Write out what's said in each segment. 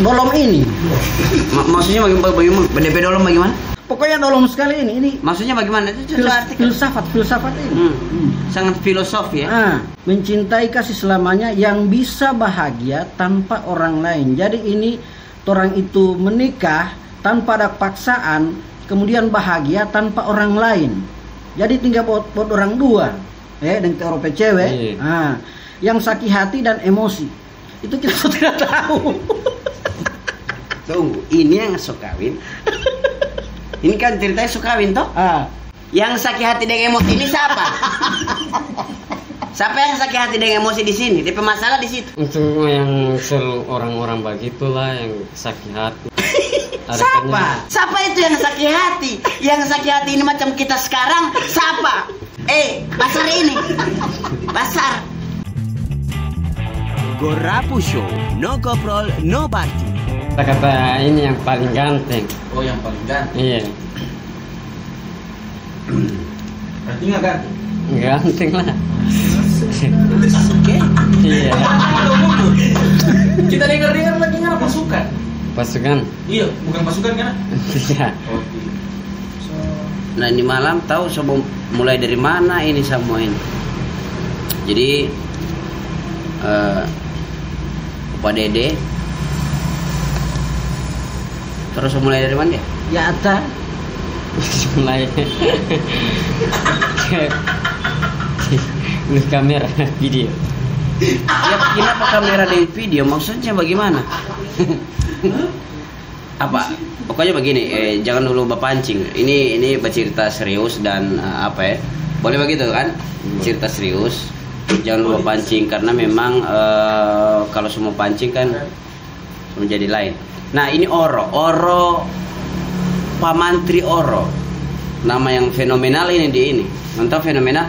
dolom ini. Maksudnya bagaimana? DP dolom bagaimana? Pokoknya dolom sekali ini. Ini maksudnya bagaimana? Itu filsafat ini. Sangat filosofi ya. Mencintai kasih selamanya yang bisa bahagia tanpa orang lain. Jadi ini orang itu menikah tanpa ada paksaan, kemudian bahagia tanpa orang lain. Jadi tinggal buat orang dua, dengan Eropa cewek. Yang sakit hati dan emosi. Itu kita tidak tahu. Tunggu, ini yang sok kawin. Ini kan ceritanya sok kawin toh? Yang sakit hati dan emosi ini siapa? Siapa yang sakit hati dan emosi di sini? Dia pemasalah di situ. Untuk yang orang-orang begitulah yang sakit hati. Siapa? Siapa itu yang sakit hati? Yang sakit hati ini macam kita sekarang. Siapa? Pasar ini. Pasar. Gorapu Show, no koprol, no party. Kata ini yang paling ganteng. Oh, yang paling ganteng. Iya. Berarti nggak ganteng? Ganteng lah. Oke. Iya. Kita dengar lagi nggak pasukan? Pasukan? Iya, bukan pasukan kan? Iya. Nah ini malam tahu sebelum mulai dari mana ini semua ini. Jadi Pak Dede terus mulai dari mana dia? Ya ada. Mulai di kamera video. Ya kenapa kamera di video? Maksudnya bagaimana? Apa? Pokoknya begini, jangan dulu berpancing. Ini bercerita serius dan boleh begitu kan? Cerita serius. Jangan lupa pancing karena memang kalau semua pancing kan menjadi lain. Nah ini Oro Pak Mantri Oro, nama yang fenomenal ini di ini. Mantap fenomenal.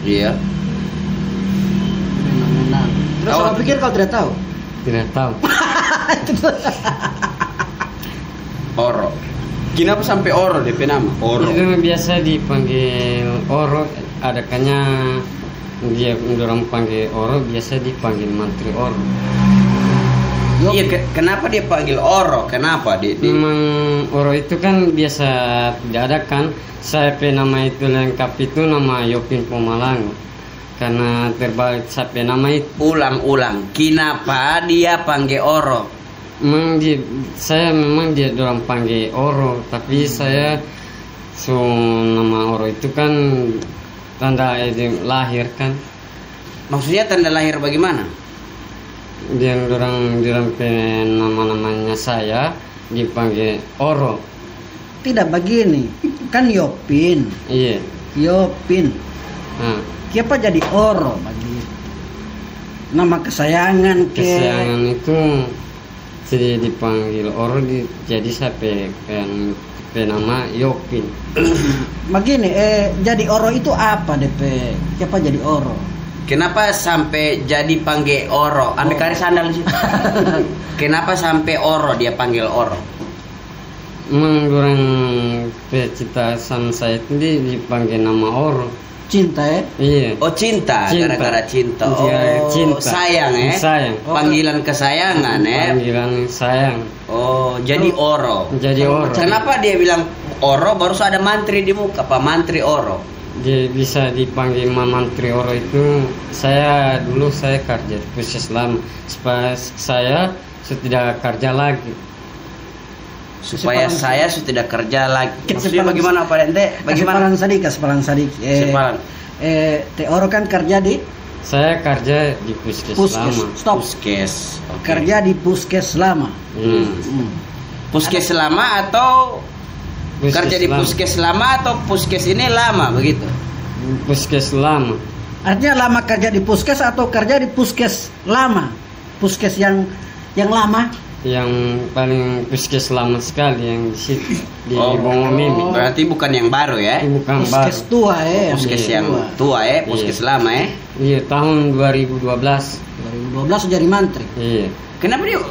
Iya. Fenomenal. Terus apa pikir kau tidak tahu? Tidak tahu. Oro. Kenapa sampai Oro DP nama? Oro. Itu biasa dipanggil Oro. Adakannya dia orang panggil Oro, biasa dipanggil Mantri Oro. Iya, kenapa dia panggil Oro? Kenapa dia? Memang Oro itu kan biasa tidak ada kan. Saya nama itu lengkap itu nama Yopin Pomalang. Karena terbalik saya nama itu. Ulang. Kenapa dia panggil Oro? Memang dia orang panggil Oro, tapi saya nama Oro itu kan tanda lahir kan. Maksudnya tanda lahir bagaimana? Dia orang nama-namanya saya dipanggil Oro. Tidak begini. Kan Yopin. Iya. Yopin. Kenapa jadi Oro bagi nama kesayangan Kesayangan itu jadi dipanggil Oro jadi sampai nama Yopin. Begini, jadi Oro itu apa DP? Kenapa jadi Oro? Kenapa sampai jadi panggil Oro? Ambil karis sandal di situ. Kenapa sampai Oro dia panggil Oro? Memang orang pecinta sama saya itu dipanggil nama Oro. Cinta ya? Iya. Oh cinta. Gara-gara cinta. Oh cinta. Sayang Sayang. Panggilan kesayangan Panggilan sayang. Oh jadi Oro. Jadi Oro. Kenapa dia bilang Oro? Baru ada mantri di muka. Pak Mantri Oro. Dia bisa dipanggil Mantri Oro itu. Dulu saya kerja di Puskesmas. Saya sudah kerja lagi. Supaya saya sudah kerja lagi. Maksudnya bagaimana Pak Dente? Bagaimana? Sepalang sadik. Te Oro kan kerja di? Saya kerja di Puskesmas. Puskes. Okay. Kerja di Puskes lama. Puskes lama atau kerja di Puskes lama atau Puskes ini lama begitu? Puskes lama. Artinya lama kerja di Puskes atau kerja di Puskes lama? Puskes yang lama? Yang paling Puskes lama sekali yang di situ di Bongomimi. Berarti bukan yang baru ya? Bukan Puskes baru. Tua ya. Puskes yang tua ya, Puskes lama ya. Iya, tahun 2012. 2012 jadi mantri. Iya. Kenapa dia?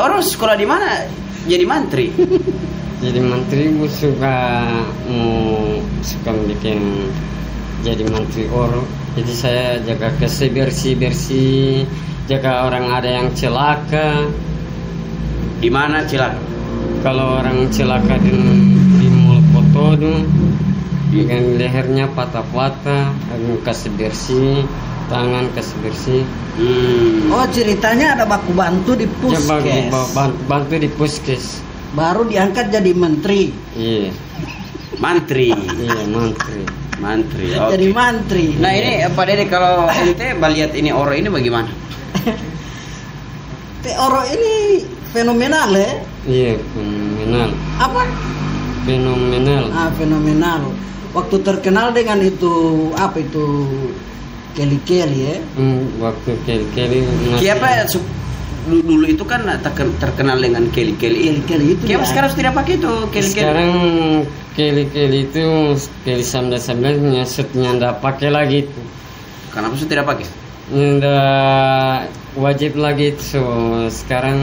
Orang sekolah di mana jadi mantri? Jadi mantri suka bikin jadi mantri Oro. Jadi saya jaga bersih jaga orang ada yang celaka. Di mana celaka? Kalau orang celaka di mall Kotodo, dengan lehernya patah-patah, aku kasih bersih, tangan kasih bersih. Oh, ceritanya ada baku bantu di Coba puskes. bantu di puskes. Baru diangkat jadi menteri. Iya, Mantri. iya mantri. Mantri. Oke. Jadi mantri. Nah ini Pak Dede, kalau ente lihat ini oro ini bagaimana? Oro ini fenomenal ya. Iya, fenomenal. Apa? Fenomenal. Fenomenal. Waktu terkenal dengan itu apa itu Kelly ya. Waktu Kelly Siapa dulu itu kan terkenal dengan Kelly. Kelly itu. Siapa Ya. sekarang tidak pakai itu Kelly. Sekarang Kelly itu Kelly 19 setnya ndak pakai lagi itu. Kenapa sih tidak pakai? Ndak wajib lagi itu. So, sekarang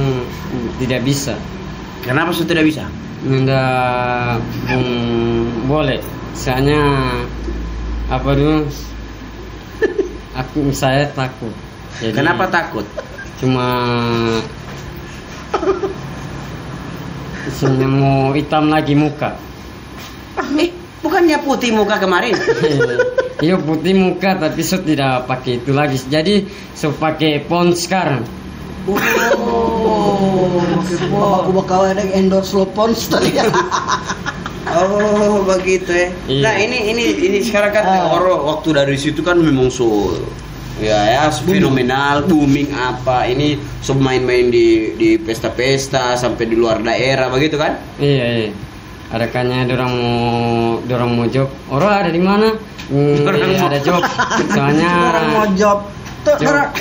tidak bisa. Kenapa sih tidak bisa? Ndak boleh. Soalnya apa dulu? Saya takut. Jadi, Kenapa takut? Cuma isinya mau hitam lagi muka. Bukannya putih muka kemarin? Iya putih muka tapi so tidak pakai itu lagi. Jadi so pakai pons sekarang. Oh, aku bakal ada endorse lo Pons tadi. Oh begitu ya. Iya. Nah ini sekarang kan oro waktu dari situ kan memang so ya fenomenal, booming apa. Ini so main-main di pesta-pesta sampai di luar daerah begitu kan? Iya. Ada kanya dorang mau job. Oro ada di mana? Ada job. Soalnya Orang mau job. Tuh, Job. orang-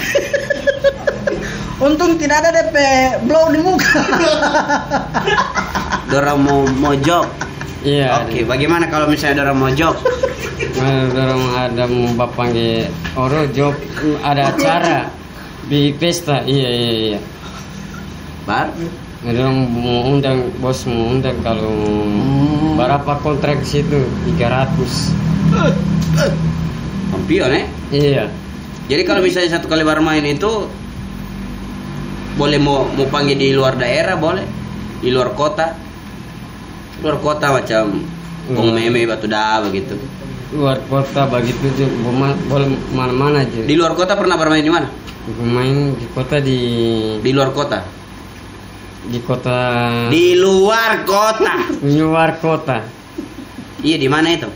Untung tidak ada DP blow di muka. Dorang mau job. iya. Oke, bagaimana kalau misalnya dorang mau job? Dorang ada mau panggil oro job, ada acara di pesta. Iya. Bar? Dorang mau undang, bos mau undang kalau berapa kontrak di situ 300. Kampion ya? Iya. Jadi kalau misalnya satu kali bermain itu boleh mau panggil di luar daerah boleh, di luar kota macam Bung Meme Batu Dah begitu. Luar kota begitu juga boleh mana-mana aja. Di luar kota pernah bermain di mana? Main di kota Di luar kota. di kota Di luar kota. luar kota Iya di mana itu?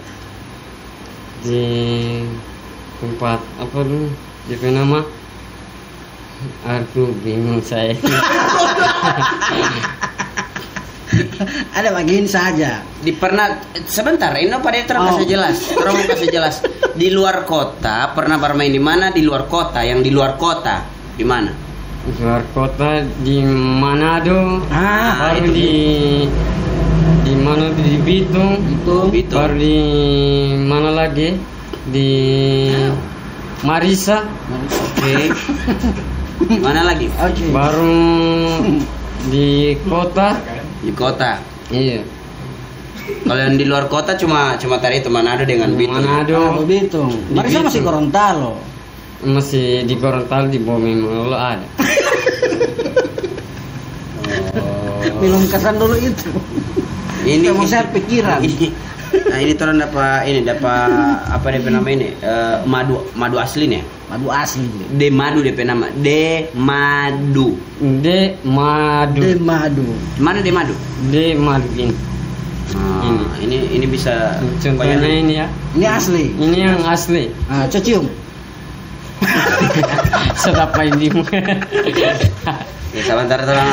di tempat apa dulu DP nama. Aduh bingung saya. Ada bagian saja. Di pernah sebentar, ini pada terus kasih jelas. Terus mau kasih jelas. Di luar kota pernah bermain di mana? Di luar kota, yang di luar kota di mana? Di luar kota di Manado. Baru itu. di mana di Bitung. Bitung. Baru di mana lagi? Di Marisa. Oke. Mana lagi? Oke. Baru di kota. Di kota. Iya. Kalau yang di luar kota cuma tadi itu Manado dengan Bitung. Manado. Bitung. Di Marisa masih Bitung. Gorontalo. Masih di Gorontalo di Bomimolo ada. Belum kesan dulu itu. Ini Mau saya pikiran. Nah ini orang dapat apa DP nama ini? Madu asli nih. Madu asli. De madu DP nama. De madu. De madu. De madu. Mana de madu? De madu ini. Ini bisa Contohnya ini ya. Ini asli. Ini yang asli. Cium. Sedap main di Ya, sebentar tolong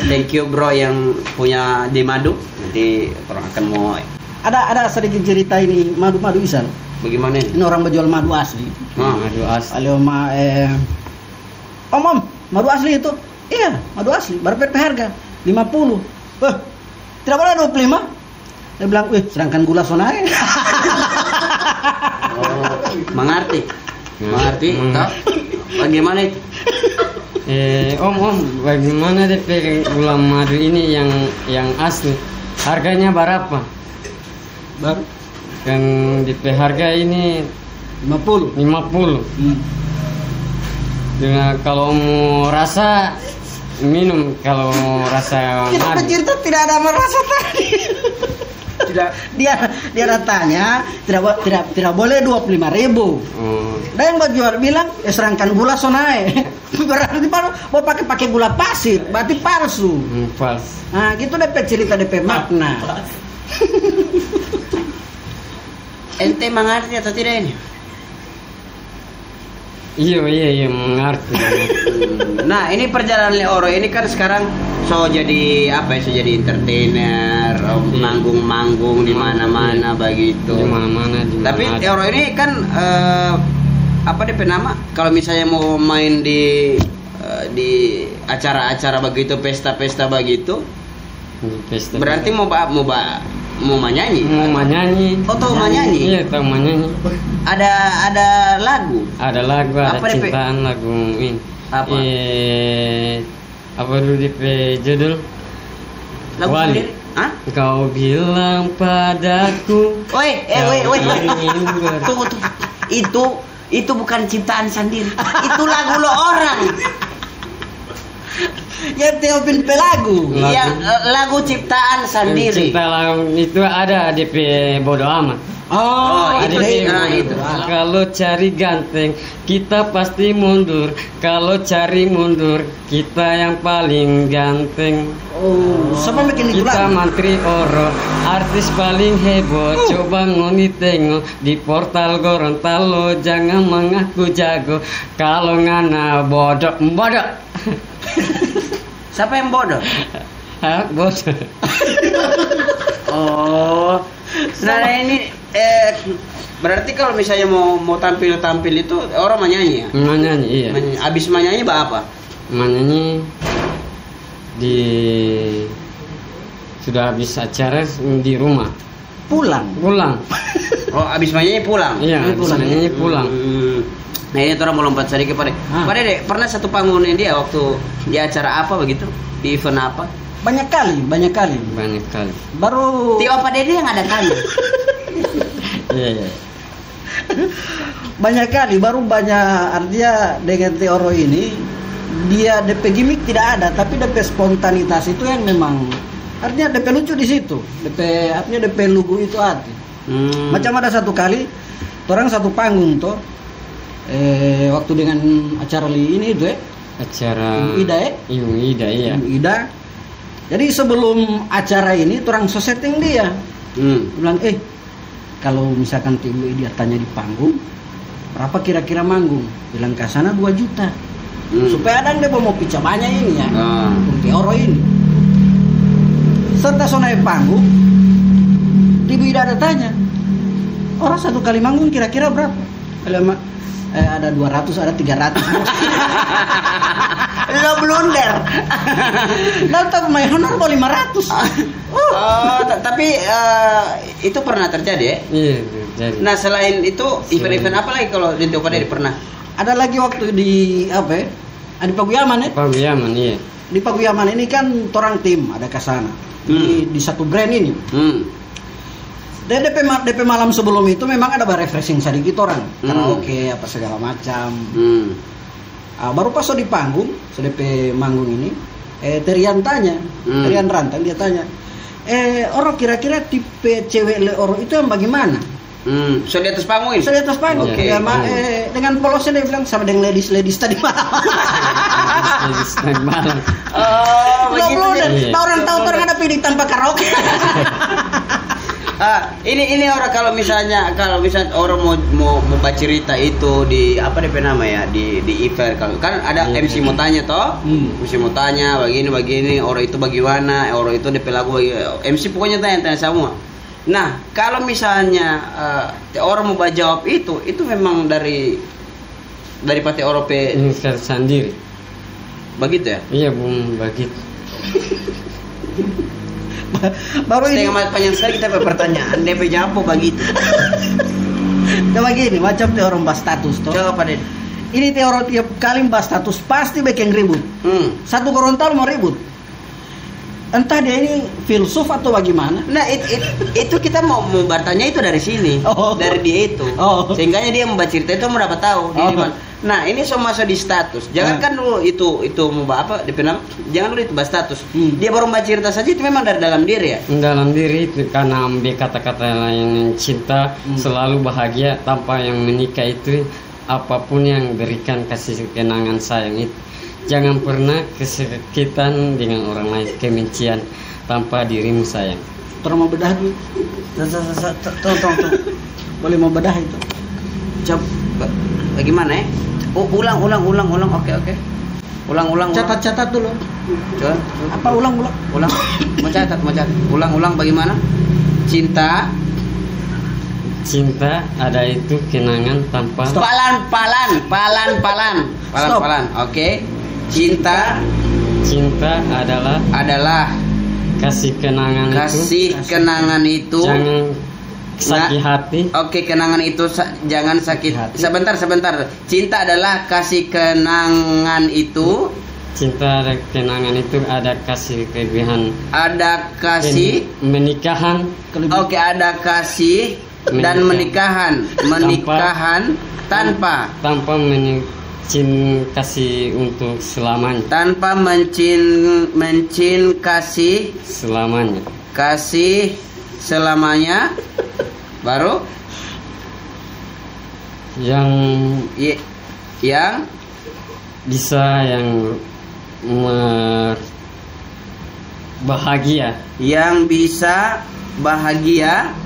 thank you bro yang punya de madu. Nanti orang akan mau Ada sedikit cerita ini madu Isan. bagaimana ini? Ini orang berjual madu asli. madu asli. Halo Om, madu asli itu? Iya, madu asli. Berapa harga? 50. Tidak boleh 25. Dia bilang, sedangkan gula sonae. Mengerti? Tahu? Bagaimana itu? Om, bagaimana DP gula madu ini yang asli? Harganya berapa? Yang DP harga ini 50. 50. Dengan kalau mau rasa minum, kalau mau rasa Kita madu. pencerita tidak ada merasa tadi. Tidak. Dia datanya tidak boleh 25.000. Oh, Dan yang jual bilang serangkan gula so naik. Berarti mau pakai gula pasir, berarti palsu. pas. Nah, gitu DP cerita DP makna. Ente mengerti atau tidak ini? Iya mengerti. Nah, ini perjalanan Le Oro ini kan sekarang so jadi apa ya? So jadi entertainer, manggung-manggung di mana-mana begitu. Di mana-mana. Tapi Le Oro ini kan apa DP nama? Kalau misalnya mau main di acara-acara begitu, pesta-pesta begitu, Pesta. berarti mau menyanyi. mau menyanyi. Oh, tahu menyanyi? Iya, tahu menyanyi. Ada lagu. Ada lagu, ada Apa, DP? cintaan lagu ini. Apa? Apa dulu DP judul? Lagu Wali. sendiri? Hah? Kau bilang padaku. Woi. Tunggu. Itu bukan ciptaan sendiri. Itu lagu lo orang. Ya Teopin pelagu. Lagu. Yang lagu ciptaan sendiri. Cinta lagu itu ada DP bodo amat. Oh, itu Ada sih, DP nah, bodo itu. amat. Kalau cari ganteng, kita pasti mundur. Kalau cari mundur, kita yang paling ganteng. Oh, siapa bikin itu Kita lagu? mantri oro, artis paling heboh. Coba ngoni tengok di portal Gorontalo, jangan mengaku jago. Kalau ngana bodoh. Siapa yang bodoh? Hah, bodoh. Oh. Nah, ini berarti kalau misalnya mau tampil itu orang menyanyi ya? Menyanyi, iya. Abis menyanyi apa? Menyanyi di sudah habis acara di rumah. Pulang. Oh, abis menyanyi pulang. Iya, Pulang. menyanyi pulang. Nah, ini orang mau lompat sedikit Pak Dek. Ah. Pak Dek, pernah satu panggung ini dia waktu di acara apa begitu? Di event apa? Banyak kali. Banyak kali. Baru Tio Pak Dede yang ada kali. Iya. banyak kali, baru banyak artinya dengan Teoro ini dia DP gimmick tidak ada, tapi DP spontanitas itu yang memang artinya DP lucu di situ. Artinya DP lugu itu arti. Macam ada satu kali orang satu panggung toh waktu dengan acara ini itu Acara Ida Ida, iya. Ida. Jadi sebelum acara ini orang so setting dia. Dia bilang kalau misalkan Ibu Ida tanya di panggung berapa kira-kira manggung, bilang ke sana 2 juta. Supaya ada yang mau pica banyak ini ya. Teoro ini. Serta so naik panggung, Ibu Ida ada tanya, orang satu kali manggung kira-kira berapa? Ada 200, ada 300. Lo blunder. Datang main honor mau 500. Tapi itu pernah terjadi ya? Iya, jadi. Nah, selain itu event-event apa lagi kalau di Tio Pak Dede pernah? Ada lagi waktu di apa ya? Di Paguyaman ya. Paguyaman, iya. Di Paguyaman ini kan torang tim ada ke sana. Di satu brand ini. Dan DP malam sebelum itu memang ada refreshing sedikit orang. Karaoke apa segala macam. Baru pas di panggung, DP manggung ini, Terian tanya, Terian Rantang dia tanya, orang kira-kira tipe cewek Le Oro itu yang bagaimana? So di atas panggung ini? So di atas panggung. Oke. Ya, dengan polosnya dia bilang sama dengan ladies tadi malam. Malam. Oh, begitu. Iya. Orang tahu orang ada pilih tanpa karaoke. Ini orang kalau misalnya orang mau baca cerita itu di apa DP nama ya di event kalau kan ada MC mau tanya toh, MC mau tanya begini orang itu bagaimana, orang itu DP lagu MC pokoknya tanya semua. Nah kalau misalnya orang mau jawab itu memang dari Pati Orope sendiri. begitu ya? Iya, Bung, begitu. Baru ini Setengah panjang sekali kita pertanyaan DP jawab begitu. coba gini, macam orang bahas status toh. Coba Pak Dede. Ini tiap kali bahas status pasti bikin ribut. Satu Gorontalo mau ribut. Entah dia ini filsuf atau bagaimana. Nah, itu kita mau bertanya itu dari sini, dari dia itu. Sehingga dia membaca cerita itu mau dapat tahu dia di mana. Nah, ini so masuk di status. Jangan kan dulu itu mau apa? Jangan dulu itu bahas status. Dia baru membaca cerita saja itu memang dari dalam diri ya. Dalam diri itu karena ambil kata-kata yang cinta selalu bahagia tanpa yang menikah itu apapun yang berikan kasih kenangan sayang itu. Jangan pernah kesakitan dengan orang lain, kebencian tanpa dirimu sayang. Tolong mau bedah dulu. Tolong. Boleh mau bedah itu. Coba bagaimana ya? Ulang. Oke. Ulang. Catat dulu. Coba. Apa ulang? Ulang. Mau catat. Ulang bagaimana? Cinta ada itu kenangan tanpa Palan. Oke. Cinta adalah kasih kenangan itu jangan sakit hati. Oke, kenangan itu jangan sakit hati. Sebentar. Cinta adalah kasih kenangan itu. Cinta ada kenangan itu ada kasih kelebihan. Ada kasih menikahan. Oke, ada kasih dan menikahan tanpa kasih untuk selamanya. Tanpa kasih selamanya. Kasih selamanya. Baru yang bisa yang bahagia. Yang bisa bahagia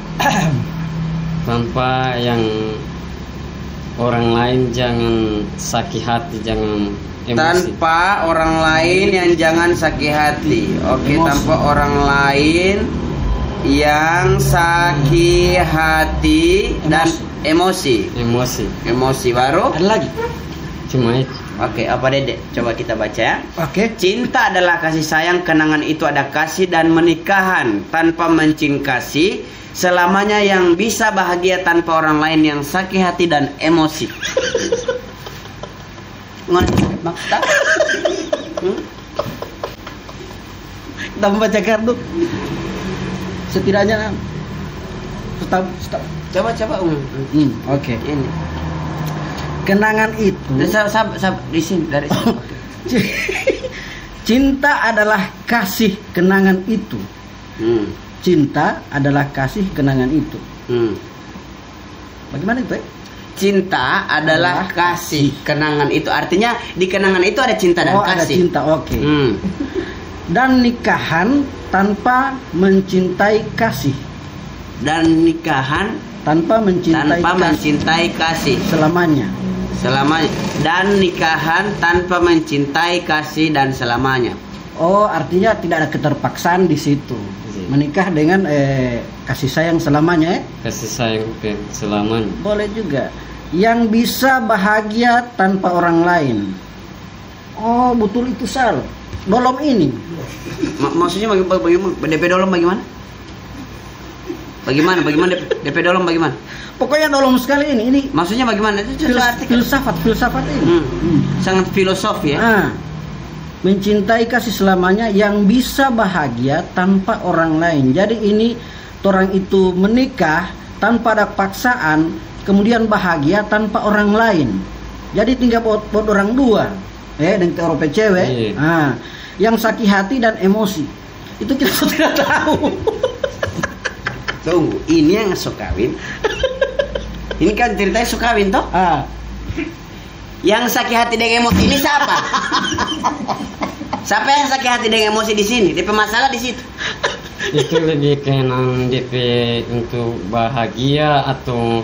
tanpa yang orang lain jangan sakit hati, jangan emosi. Tanpa orang lain yang jangan sakit hati. Oke, tanpa orang lain yang sakit hati dan emosi. Baru? Ada lagi? Cuma itu. Oke, apa Dedek? Coba kita baca ya. Oke. Cinta adalah kasih sayang, kenangan itu ada kasih dan menikahan tanpa kasih selamanya yang bisa bahagia tanpa orang lain yang sakit hati dan emosi. Maksudnya? Kita membaca kartu. Setidaknya stop. Coba. Oke. Ini. Kenangan itu. Di sini dari sini. Cinta adalah kasih kenangan itu. Cinta adalah kasih kenangan itu. Bagaimana itu? Cinta adalah kasih kenangan itu. Artinya di kenangan itu ada cinta dan kasih. Ada cinta, oke. Dan nikahan tanpa mencintai kasih. Dan nikahan tanpa mencintai kasih. Selamanya. Dan nikahan tanpa mencintai kasih dan selamanya. Oh, artinya tidak ada keterpaksaan di situ. Menikah dengan kasih sayang selamanya, Kasih sayang selamanya. Boleh juga. Yang bisa bahagia tanpa orang lain. Oh, betul itu Sal. Dolom ini. Maksudnya bagaimana? DP dolom bagaimana? Bagaimana DP dolom bagaimana? Pokoknya dolom sekali ini. Ini maksudnya bagaimana? Itu filsafat ini. Sangat filosofi ya. Mencintai kasih selamanya yang bisa bahagia tanpa orang lain. Jadi ini orang itu menikah tanpa ada paksaan, kemudian bahagia tanpa orang lain. Jadi tinggal buat orang dua, dengan Eropa cewek. Yang sakit hati dan emosi. Itu kita sudah tahu. Tunggu, ini yang sokawin. Ini kan ceritanya sokawin toh? Yang sakit hati dengan emosi ini siapa? Siapa yang sakit hati dengan emosi di sini? DP masalah di situ. Itu lebih kenang DP untuk bahagia atau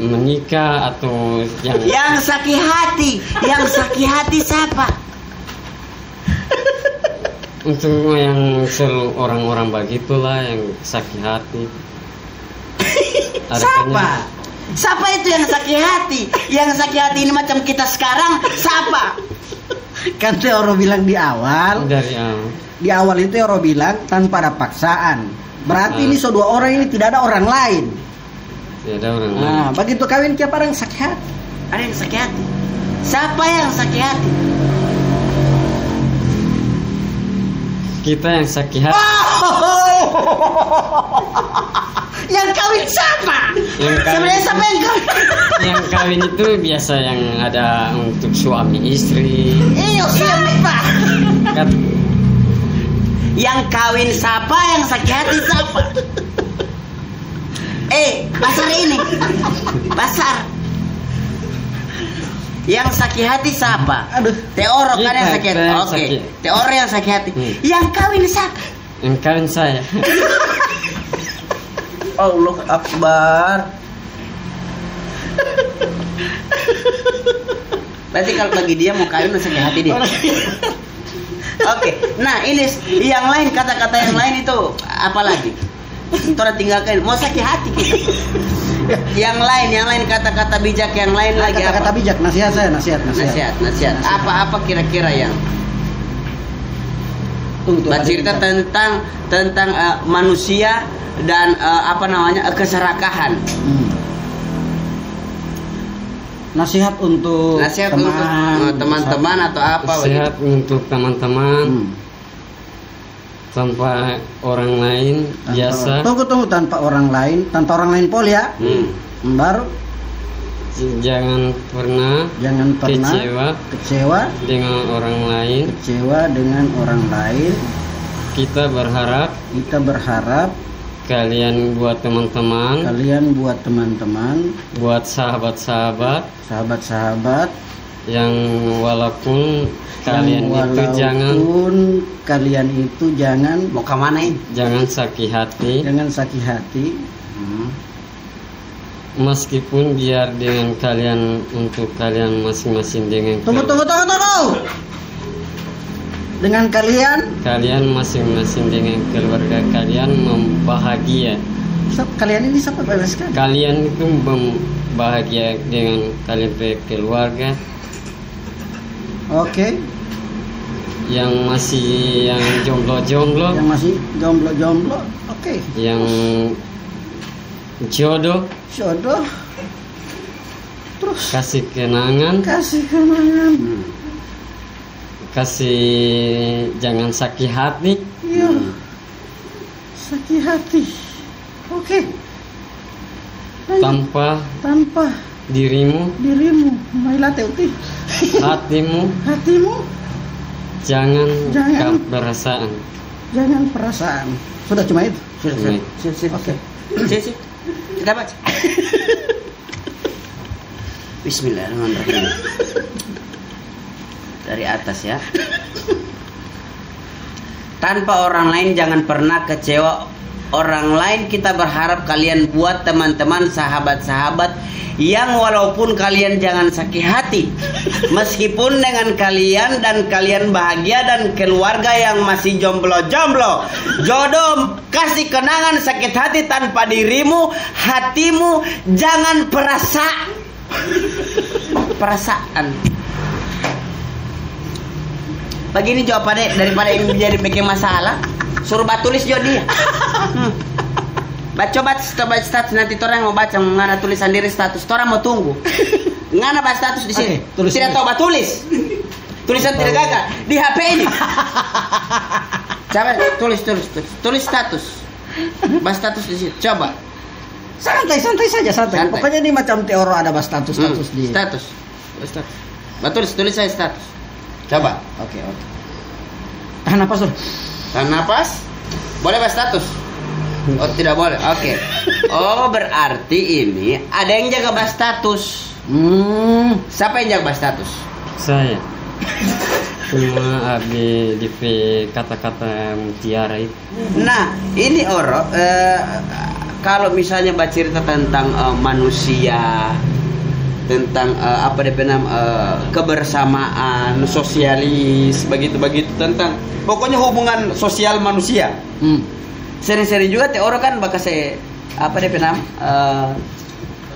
menikah atau yang sakit hati siapa? Untuk yang selalu orang-orang begitulah yang sakit hati. Siapa itu yang sakit hati? Yang sakit hati ini macam kita sekarang siapa? Kan orang bilang di awal. Di awal itu orang bilang tanpa ada paksaan. Berarti ini dua orang ini tidak ada orang lain. Tidak ada orang lain. Begitu kawin siapa yang sakit hati? Ada yang sakit hati. Siapa yang sakit hati? kita yang sakit hati. Yang kawin siapa? Yang kawin, Sebenarnya siapa yang kawin? yang kawin itu biasa yang ada untuk suami istri. Iyo siapa? Kan Yang kawin siapa, yang sakit hati siapa? Pasar ini. Pasar. Yang sakit hati siapa? Aduh. Teoro kan yang Kita, sakit kita hati. yang Oke. sakit. Teoro yang sakit hati. Yang kawin siapa? yang kawin saya. Allah Akbar. Berarti kalau bagi dia mau kawin sakit hati dia. Oke. Nah, ini yang lain, kata-kata yang lain itu apa lagi? Tora tinggalkan, mau sakit hati kita. Yang lain kata-kata bijak yang lain lagi Kata-kata apa? bijak, nasihat saya, nasihat. Nasihat. Apa kira-kira yang Tunggu, bercerita tentang manusia dan keserakahan. Nasihat untuk Nasihat untuk teman-teman atau apa Sehat untuk teman-teman tanpa orang lain biasa. Tunggu tanpa orang lain pol ya. Baru Jangan pernah kecewa dengan orang lain. Kita berharap kalian buat teman-teman, buat sahabat-sahabat yang walaupun kalian itu jangan mau kemana ini? jangan sakit hati. Meskipun biar dengan kalian, untuk kalian masing-masing dengan Tunggu. Dengan kalian masing-masing dengan keluarga kalian membahagia. kalian ini siapa bereskan? Kalian itu bahagia dengan kalian punya keluarga. Oke. Yang jomblo, Yang masih jomblo. Oke. yang jodoh, terus kasih kenangan, kasih jangan sakit hati. iya, sakit hati. Oke. Tanpa dirimu, mailate uti. hatimu Jangan. jangan perasaan. Jangan perasaan. Sudah cuma itu. Oke. Sih. Kita baca. Bismillahirrahmanirrahim. Dari atas ya. Tanpa orang lain jangan pernah kecewa orang lain. Kita berharap kalian buat teman-teman, sahabat-sahabat yang walaupun kalian jangan sakit hati, meskipun dengan kalian dan kalian bahagia, dan keluarga yang masih jomblo, jodoh, kasih kenangan sakit hati tanpa dirimu, hatimu jangan perasaan. Begini jawabannya, daripada ini menjadi bikin masalah, suruh tulis jo dia. Coba status nanti orang mau baca, ngana tulis sendiri status, orang mau tunggu. Ngana baca status di sini. Tulis tidak tahu tulis. Tulisan tidak gagal di HP ini. Coba tulis status. Baca status di sini. Coba. Santai saja. Pokoknya ini macam teoro ada status di. Status. Tulis saya status. Coba. Oke. Tahan napas, Sur. Tahan napas. Boleh baca status? Oh, tidak boleh. Oke. Oh, berarti ini ada yang jaga bahas status. Siapa yang jaga bahas status? Saya. Cuma abdi DP kata-kata mutiara itu. Nah, ini kalau misalnya baca cerita tentang manusia, tentang kebersamaan, sosialis, begitu tentang pokoknya hubungan sosial manusia. Sering-sering juga teori kan bakal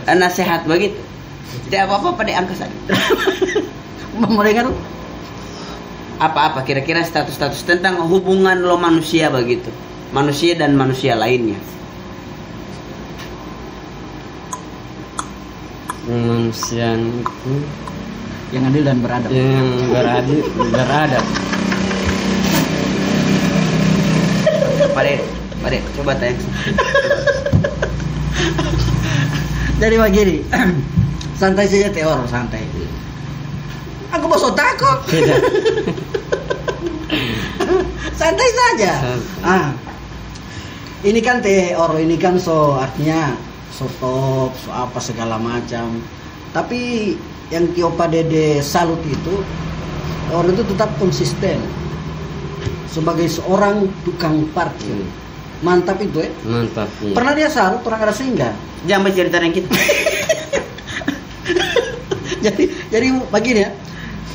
nasihat begitu. Tidak apa-apa pada angka saja. Merengar Apa-apa kira-kira status tentang hubungan lo manusia begitu. Manusia dan manusia lainnya. Manusia itu yang adil dan beradab. Yang beradab. Pak Dek, coba tanya. Jadi begini, santai saja Teor, santai. Aku mau takut. Tidak. Santai saja. Ini kan Teor, ini kan artinya so top, so apa segala macam. Tapi yang Kiopa Dede salut itu, orang itu tetap konsisten sebagai seorang tukang parkir. Mantap itu ya. Mantap. Iya. Pernah dia salut orang ada singgah. Jangan bercerita yang kita. jadi begini ya,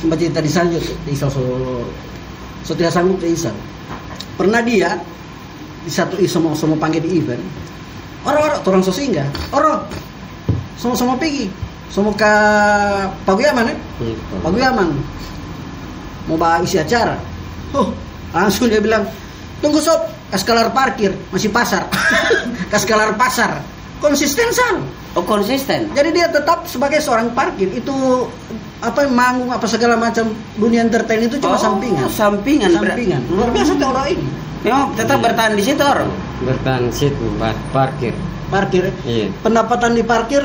sempat cerita di sana di Isal so tidak sanggup di Isal. Pernah dia di satu semua panggil di event, orang so singgah, orang sama pergi, semua ke Paguyaman ya, Paguyaman mau bawa isi acara, langsung dia bilang tunggu sob, kaskalar parkir masih pasar, kaskalar pasar. Konsisten San. Oh konsisten. Jadi dia tetap sebagai seorang parkir itu apa manggung apa segala macam dunia entertain itu cuma sampingan. Sampingan. Luar biasa tuh orang ini. Memang tetap bertahan di situ orang. Bertahan di situ buat parkir. Parkir. Iya. Pendapatan di parkir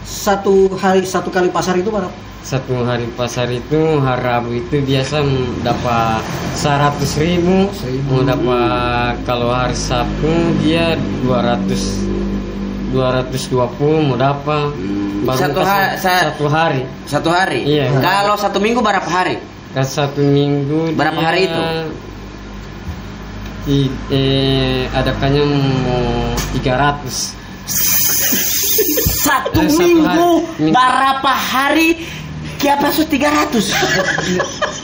satu kali pasar itu berapa? Satu hari pasar itu hari Rabu itu biasa dapat 100.000. Mau dapat kalau hari Sabtu dia 220 mau dapat. Satu hari. Iya. Kalau satu minggu berapa hari? Kalau satu minggu berapa hari itu? Adakannya mau 300. Satu minggu berapa hari? Kiapa su 300?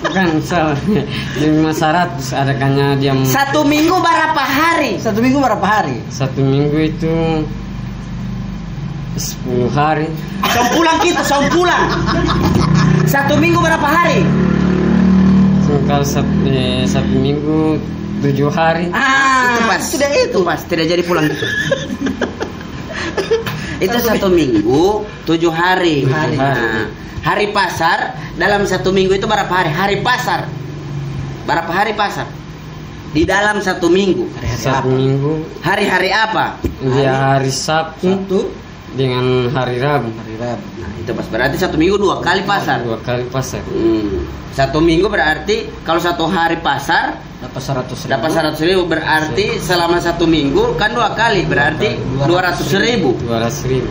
Bukan salah. 500 adakannya dia. Satu minggu berapa hari? Satu minggu berapa hari? Satu minggu itu 10 hari. Song pulang. Satu minggu berapa hari? Kalau satu minggu 7 hari. Itu pas. Itu pas. Tidak jadi pulang. Itu satu minggu 7 hari. Nah, hari pasar dalam satu minggu itu berapa hari? Hari pasar. Berapa hari pasar? Di dalam satu minggu. Satu minggu. Hari-hari apa? Dia hari Sabtu dengan hari Rabu. Nah, itu pas berarti satu minggu 2 kali pasar. 2 kali pasar. Satu minggu berarti kalau satu hari pasar dapat 100.000. Dapat 100.000 berarti selama satu minggu kan 2 kali berarti 200.000. 200.000.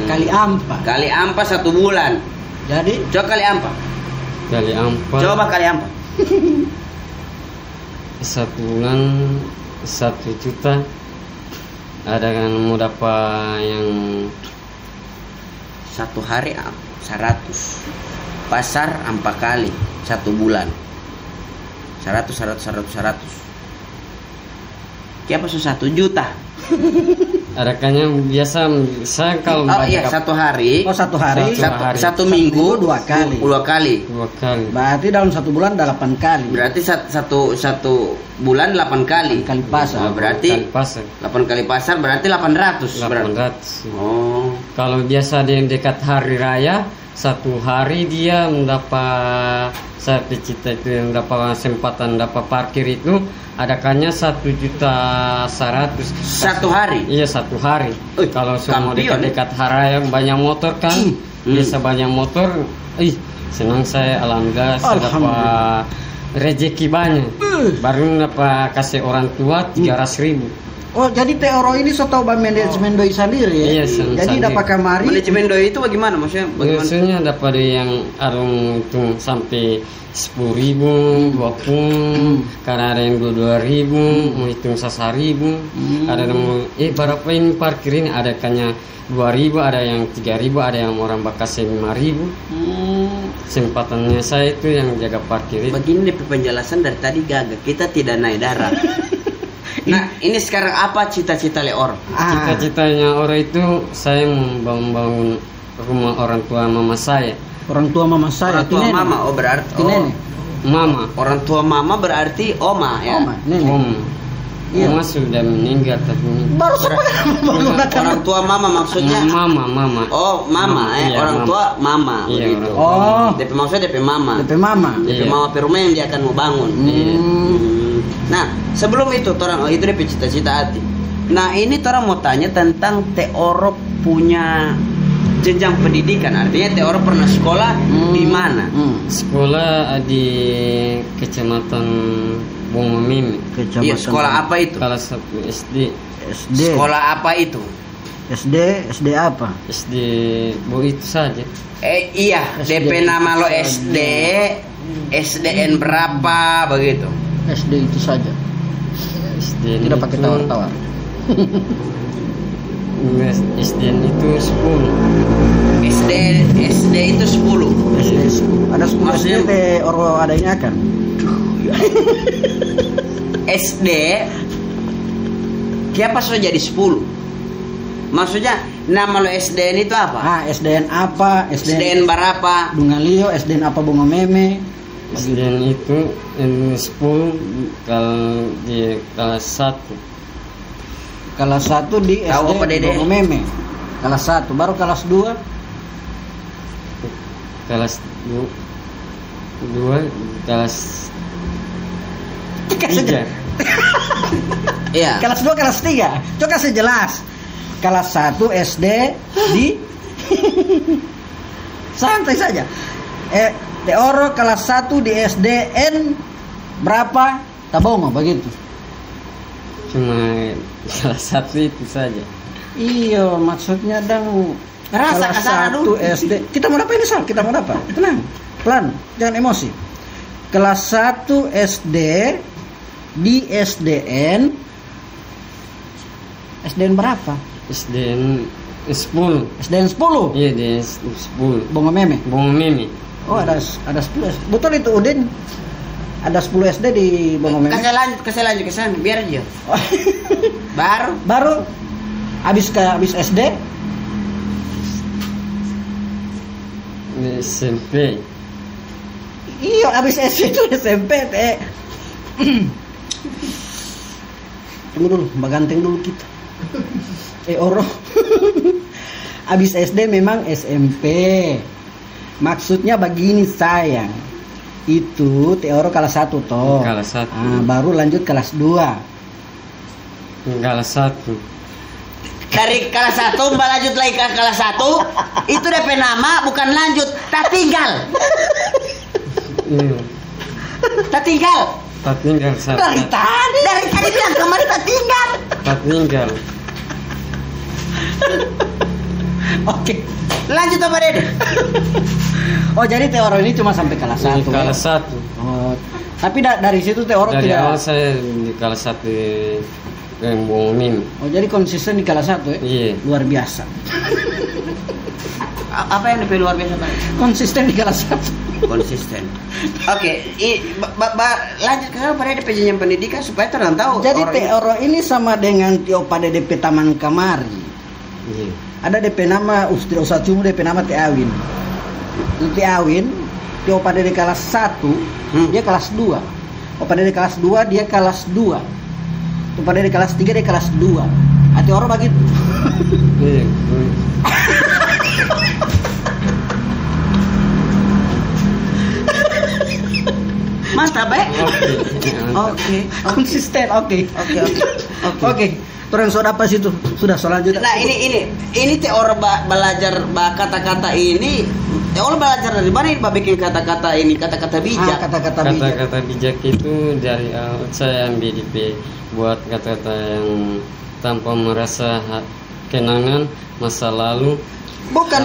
Kali ampa. Kali ampa 1 bulan. Jadi coba kali ampa. Kali ampa. Coba kali ampa. 1 bulan 1 juta. Ada kan mau dapat yang 1 hari 100. Pasar 4 kali 1 bulan. 100. Kiapa su 1 juta? Adakannya biasa saya kalau satu hari. Satu hari. Satu minggu 2 kali. 2 kali. Berarti dalam 1 bulan 8 kali. Berarti satu bulan 8 kali. Kali pasar. Berarti 8 kali pasar berarti 800. 800. Oh. Kalau biasa di dekat hari raya 1 hari dia mendapat saya cita itu yang dapat kesempatan dapat parkir itu adakannya 1.100.000 1 hari. Iya 1 hari. Kalau semua dekat-dekat hari raya banyak motor kan, biasa banyak motor. Senang saya alhamdulillah saya dapat rezeki banyak. Baru dapat kasih orang tua 300.000. Oh, jadi Teoro ini so tahu manajemen doi sendiri ya? Iya, jadi dapat kamari. Manajemen doi itu bagaimana? Maksudnya dapat yang arung itu sampai 10.000, 20, karena ada yang 22.000, mau hitung 1.000, ada yang berapa ini parkir ini ada kanya 2.000, ada yang 3.000, ada yang orang bakal 5.000. Kesempatannya saya itu yang jaga parkir itu. Begini penjelasan dari tadi gagah, kita tidak naik darah. Nah, ini sekarang apa cita-cita Leor? Cita-citanya orang itu saya membangun rumah orang tua mama saya. Orang tua mama saya. Orang tua mama, berarti mama. Orang tua mama berarti oma ya. Iya. Oma sudah meninggal tapi baru menggunakan orang tua mama maksudnya. Mama. Oh, mama iya, orang tua mama begitu. Oh. DP maksudnya DP mama. DP mama. DP mama rumah yang dia akan mau bangun. Nah, sebelum itu orang itu dia cita-cita hati. Nah, ini orang mau tanya tentang Teoro punya jenjang pendidikan. Artinya Teoro pernah sekolah di mana? Sekolah di Kecamatan Bongomimi. Iya, sekolah apa itu? Kelas 1 SD. Sekolah apa itu? SD apa? SD itu saja. Iya, DP nama lo SD, SDN berapa begitu? SD itu saja. SD Tidak pakai tawar-tawar. SDN itu 10. SD itu 10. Ada 10 Maksudnya- SD Oro adanya kan? SD kenapa sudah jadi 10? Maksudnya nama lo SDN itu apa? SDN apa? SDN berapa? Dungalio, SDN apa Bunga Meme? SDN itu 10 kalau di kelas 1. Kelas 1 di Tahu apa, SD Dede? Bunga Meme. Kelas 1, baru kelas 2 Kelas 2 kelas 3. Iya. Kelas 2, kelas 3. Coba kasih jelas. Kelas 1 SD di santai saja. Teoro kelas 1 di SDN berapa? Tabongo begitu. Cuma kelas 1 itu saja. Iya, maksudnya dang Rasa kelas kesana 1 dulu. SD. Kita mau apa ini, Sal? Kita mau apa? Tenang. Pelan, jangan emosi. Kelas 1 SD di SDN berapa? SDN 10. SDN 10. Iya, di 10. Bunga Meme. Bongomimi. Oh, ada 10. Betul itu Udin. Ada 10 SD di Bunga Meme. Kasih lanjut ke sana biar aja. Baru habis SD Di SMP. iya habis SD itu SMP tunggu dulu mbak ganteng dulu kita Oro habis SD memang SMP maksudnya begini sayang itu Teoro kelas 1 toh Kelas 1. baru lanjut kelas 2 Kelas 1. Dari kelas 1 mbak lanjut lagi ke kelas 1. Itu DP nama bukan lanjut, tak tinggal. Iya. Tak tinggal. Tak tinggal dari satu. tadi bilang kemarin tak tinggal. Tak tinggal. oke Lanjut apa Dede? oh jadi Teoro ini cuma sampai kelas 1 Ini kelas 1. oh tapi dari situ Teoro Dari tidak awal saya di kelas 1 yang Bongomimi. oh jadi konsisten di kelas 1 ya Iya. luar biasa Apa yang DP luar biasa Pak? konsisten di kelas 1 Konsisten. Oke, lanjut ke sana pada DP jenjang pendidikan supaya orang tahu. jadi orang Teoro ini sama dengan Tio pada DP Taman Kamari Iya. ada DP nama tidak usah cuma DP nama Teawin Tio Awin Tio pada di kelas 1 dia kelas 2 pada di kelas 2 dia kelas 2 Tio pada di kelas 3 dia kelas 2 hati orang begitu Iya. Mantap, Oke. Oke. oke oke Terus sudah apa situ sudah selanjutnya Nah, ini Teoro belajar kata-kata ini. Teoro belajar dari mana ini Pak bikin kata-kata ini, kata-kata bijak? kata-kata bijak Kata-kata bijak itu dari awal saya ambil DP buat kata-kata yang tanpa merasa kenangan masa lalu. bukan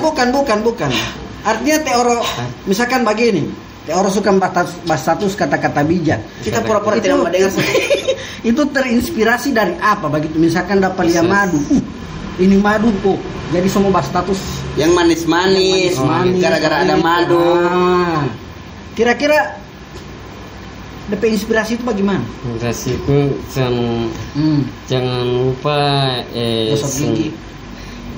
artinya Teoro misalkan begini Teoro suka bahas status kata-kata bijak Kita pura-pura tidak mendengar. itu terinspirasi dari apa begitu misalkan dapat lihat madu ini madu kok jadi semua bahas status Yang manis-manis, gara-gara ada madu. Kira-kira DP inspirasi itu bagaimana? Inspirasi itu jangan lupa Gosok gigi.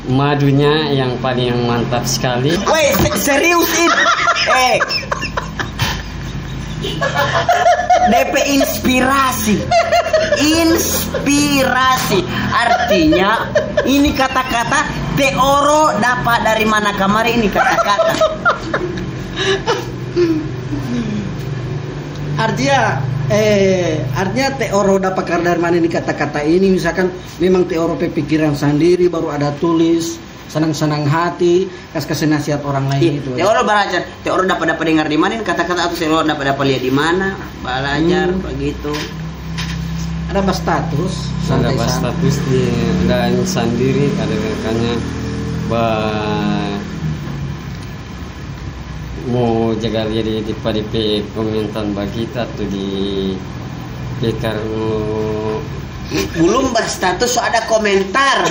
madunya yang paling mantap sekali. Woi, serius ini. DP inspirasi. Artinya ini kata-kata Teoro dapat dari mana kamari ini kata-kata. Artinya Artinya teoro dapat dari mana ini kata-kata ini, misalkan memang teoro pikiran sendiri baru ada tulis senang-senang hati kasih nasihat orang lain itu. Teoro belajar, teoro dapat dengar di mana kata-kata atau teoro dapat lihat di mana belajar begitu. Ada status, ada status di dan sendiri kadang-kadangnya mau jaga jadi di PDP komentar bagi kita atau di Bekar belum berstatus so ada komentar.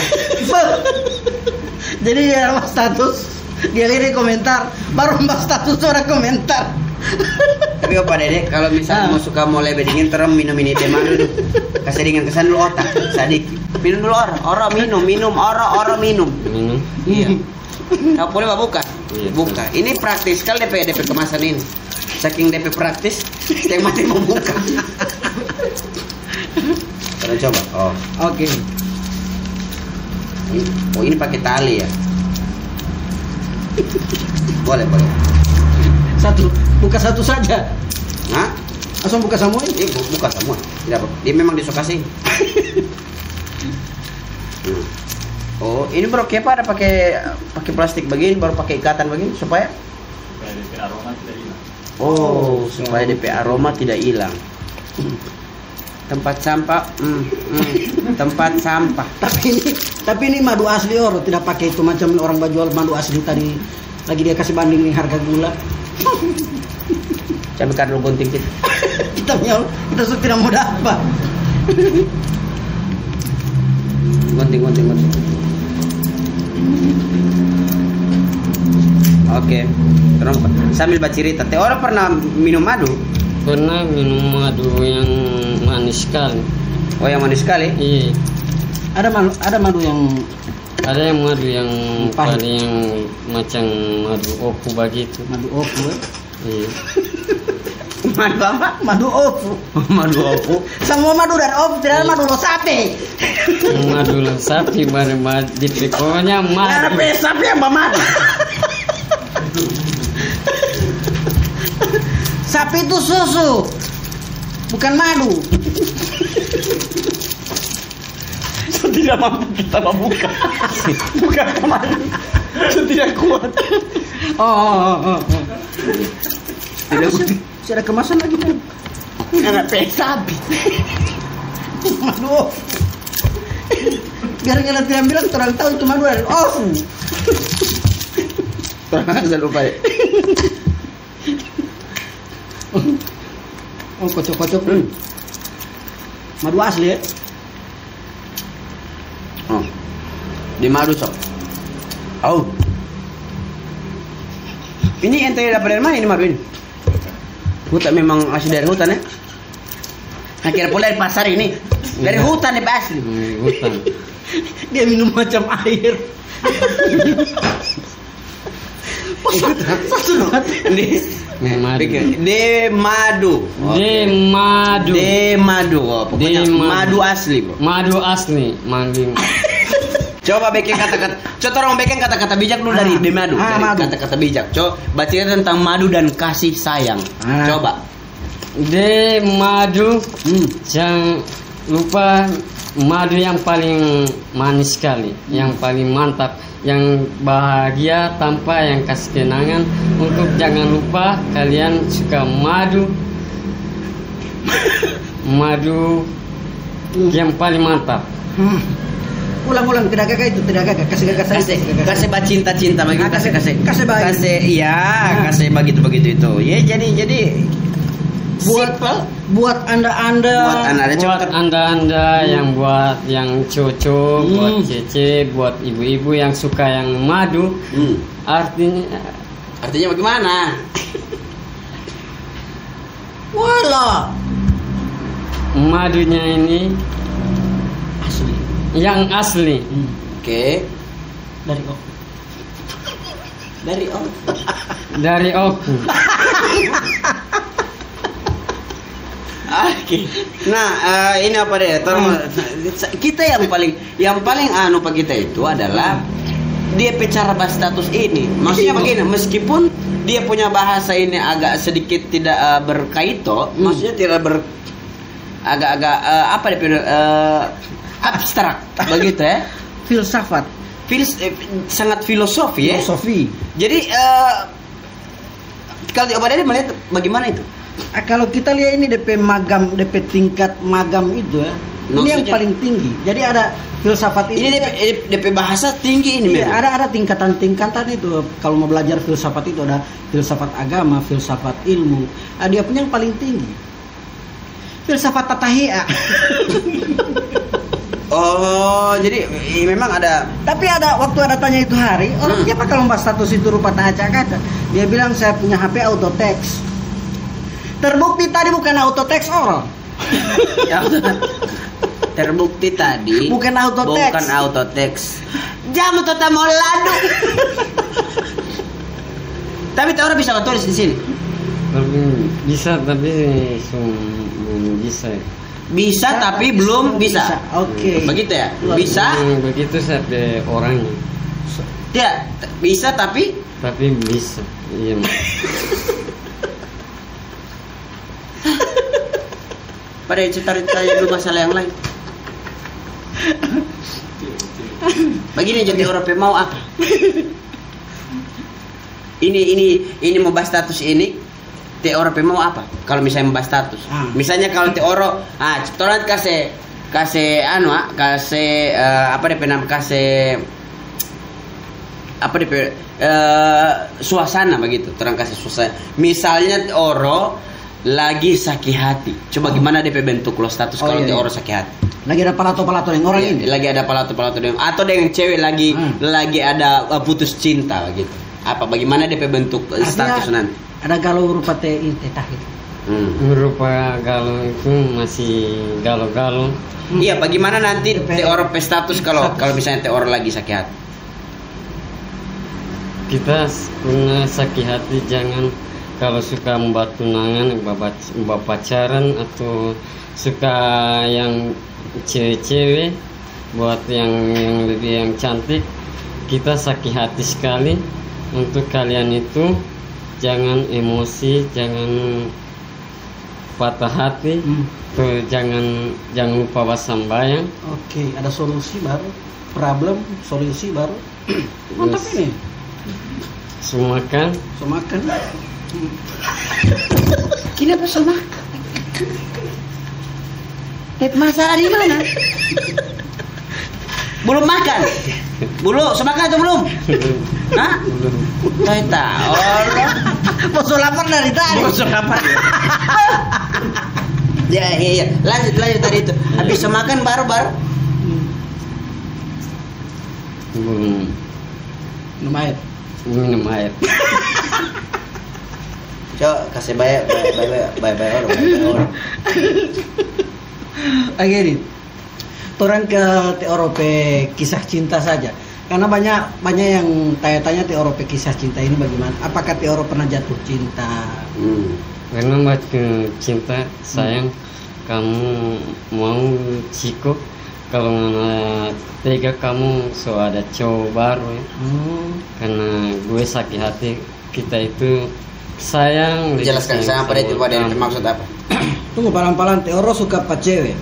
Jadi dia status dia lihat komentar baru status so ada komentar. Tapi apa Dede kalau misalnya mau lebih dingin terus minum ini teh dulu kasih dingin kesan dulu otak sedikit minum dulu orang minum minum iya. Kau boleh buka? Iya, buka. Ini praktis sekali DP kemasan ini. Saking DP praktis, yang mati mau buka. Kita coba. Oh, oke. Oh ini pakai tali ya. Boleh. Buka satu saja. Hah? Langsung buka semua? Ini buka semua. Tidak apa. Dia memang disokasi. Oh, ini bro kepa ada pakai plastik begini baru pakai ikatan begini supaya DP aroma tidak hilang. Oh, supaya DP aroma tidak hilang. Tempat sampah, tempat sampah. Tapi ini madu asli Oro, tidak pakai itu macam orang jual madu asli tadi. Lagi dia kasih banding harga gula. Cabai kardus gunting kita. kita tidak mau dapat. Gunting. Oke, terus sambil bercerita. Orang pernah minum madu? Pernah minum madu yang manis sekali. Oh, yang manis sekali? Iya. Ada madu yang madu yang paling yang macam madu opu begitu. Madu opu. Iya. Madu apa? Madu opu. Madu opu. Semua madu dan opu tidak ada madu lo sapi. Madu lo sapi baru di pokoknya madu. Sapi apa madu? Sapi itu susu, bukan madu. Tidak mampu kita membuka. Bukan madu. Tidak kuat. Oh. Sudah kemasan lagi kan? Anak sapi. Madu. Biar nggak tidak bilang orang tahu itu madu dan ofu. Terang aja lupa ya. Oh, kocok. Madu asli ya? Oh. Di madu sob. Oh. Ini ente dapat dari mana ini madu ini? Hutan memang asli dari hutan ya? Akhirnya pula dari pasar ini. Dari hutan ya asli. Hutan. Dia minum macam air. Madu. Oh, pokoknya madu asli, bro. Madu asli, madu. Coba bikin kata-kata. Coba orang bikin kata-kata bijak dulu dari madu. Dari kata-kata bijak. Coba baca tentang madu dan kasih sayang. Coba. Madu. Jangan lupa madu yang paling manis sekali, yang paling mantap, yang bahagia tanpa yang kasih kenangan. Untuk jangan lupa kalian suka madu yang paling mantap. Ulang tidak kakak itu tidak kakak kasih cinta bagi kasih begitu itu ya jadi buat anda yang buat yang cocok buat cece buat ibu-ibu yang suka yang madu artinya bagaimana? Wala madunya ini asli. Yang asli. Oke. Dari oku. Oke. Nah, ini apa deh? Kita yang paling anu pak kita itu adalah dia cara bahas status ini. Maksudnya begini, meskipun dia punya bahasa ini agak sedikit tidak berkaito, maksudnya tidak agak-agak apa dia abstrak begitu ya. Filsafat. Sangat filosofi ya. Filosofi. Jadi kalau di Obadiah melihat bagaimana itu? Kalau kita lihat ini DP magam, DP tingkat magam itu ya. Ini yang paling tinggi. Jadi ada filsafat ini DP bahasa tinggi ini. Iya, ada tingkatan-tingkatan itu. Kalau mau belajar filsafat itu ada filsafat agama, filsafat ilmu. Dia punya yang paling tinggi. Filsafat tatahia. Oh, jadi memang ada. Tapi ada waktu ada tanya itu hari, orang siapa kalau membahas status itu rupa kaca. Dia bilang saya punya HP auto text. Terbukti tadi bukan auto text orang. Terbukti tadi bukan auto text. Jamu tota mau ladu. Tapi orang bisa tulis di sini. Bisa tapi belum bisa. Bisa tapi belum bisa. Oke. Begitu ya? Bisa. Begitu sampai orangnya. Ya, bisa tapi bisa. Iya. Pada cerita-cerita dulu masalah yang lain. Begini jadi Eropa mau apa? Ini mau bahas status ini. Eropa mau apa? Kalau misalnya membahas status. Misalnya kalau Euro, orang kasih suasana begitu. Orang kasih suasana. Misalnya Euro lagi sakit hati. Coba gimana DP bentuk lo status kalau Euro sakit hati? Lagi ada palato-palato yang orang ini. Lagi ada palato-palato yang atau dengan cewek lagi ada putus cinta begitu. Apa bagaimana DP bentuk status nanti? Ada galau rupa tetah itu. Rupa galau itu masih galau-galau. Iya, bagaimana nanti Euro status kalau misalnya Euro lagi sakit hati? Kita punya sakit hati jangan kalau suka membuat tunangan, membuat pacaran atau suka yang cewek-cewek buat yang lebih yang cantik, kita sakit hati sekali. Untuk kalian itu jangan emosi, jangan patah hati, tuh jangan lupa bersambayang. Oke, ada solusi baru, problem, solusi baru. Mantap ini. Sumakan. Kenapa sama? Masalah di mana? Belum makan. Semakan atau belum? Hah? Saya tahu. Bosok lapar dari tadi. Iya. Lanjut tadi itu. Habis semakan baru. Belum. Minum air. Coba kasih bye orang. Akhirnya, orang ke Eropa kisah cinta saja. Karena banyak yang tanya-tanya Eropa kisah cinta ini bagaimana? Apakah Eropa pernah jatuh cinta? Karena batu cinta sayang kamu mau Ciko kalau nggak tega kamu so ada cowok baru ya. Karena gue sakit hati kita itu sayang. Jelaskan saya apa itu pada maksud apa? Tunggu palang-palang Euro suka cewek.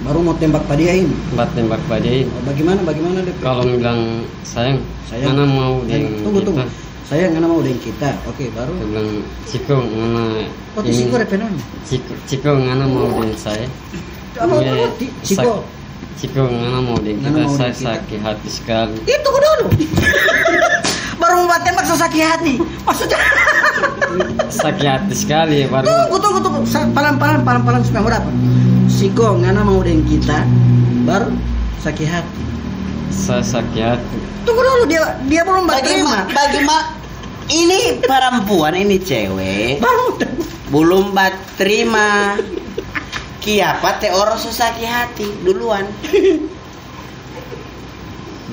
Baru mau tembak pada dia ini. Tembak pada dia. Bagaimana deh? Kalau bilang sayang, mana mau dengan tunggu. Sayang mana mau dengan kita. Oke, baru. Dia bilang Ciko mana. Ciko repenan. Ciko mana mau dengan saya. Ciko mana mau dengan kita. Saya sakit hati sekali. Itu dulu. Baru mau tembak sakit hati. Maksudnya sakit hati sekali baru. Tunggu. Palang supaya mau dapat. Ciko ngana mau dengan kita, baru sakit hati. Saya sakit hati. Tunggu dulu dia belum terima. Bagaimana? Ini perempuan ini cewek. Belum terima. Kiapa teh orang sakit hati duluan.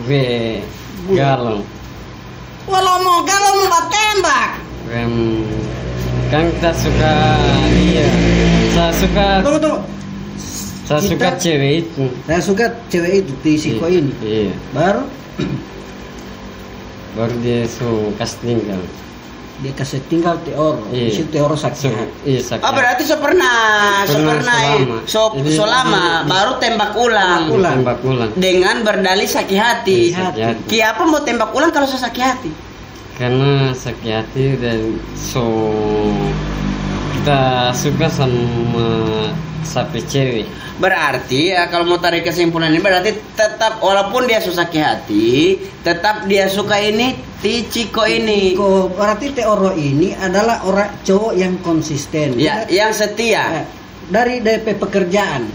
Gue galau. Walau mau galau mau tembak. Kan kita suka dia. Saya suka. Tunggu. Saya suka cewek itu. Saya suka cewek itu di Siko ini. Iya. Baru baru dia kasih tinggal. Dia kasih tinggal teoro. Iya. Isi teoro sakit. Iya, sakit. Berarti so pernah lama baru tembak ulang. Tembak ulang. Dengan berdalih sakit hati. Kenapa mau tembak ulang kalau so sakit hati? Karena sakit hati dan kita suka sama sapi cewek. Berarti kalau mau tarik kesimpulan ini berarti tetap walaupun dia susah sakit hati, tetap dia suka ini Tichiko ini. Berarti teoro ini adalah orang cowok yang konsisten. Ya, yang setia. Dari DP pekerjaan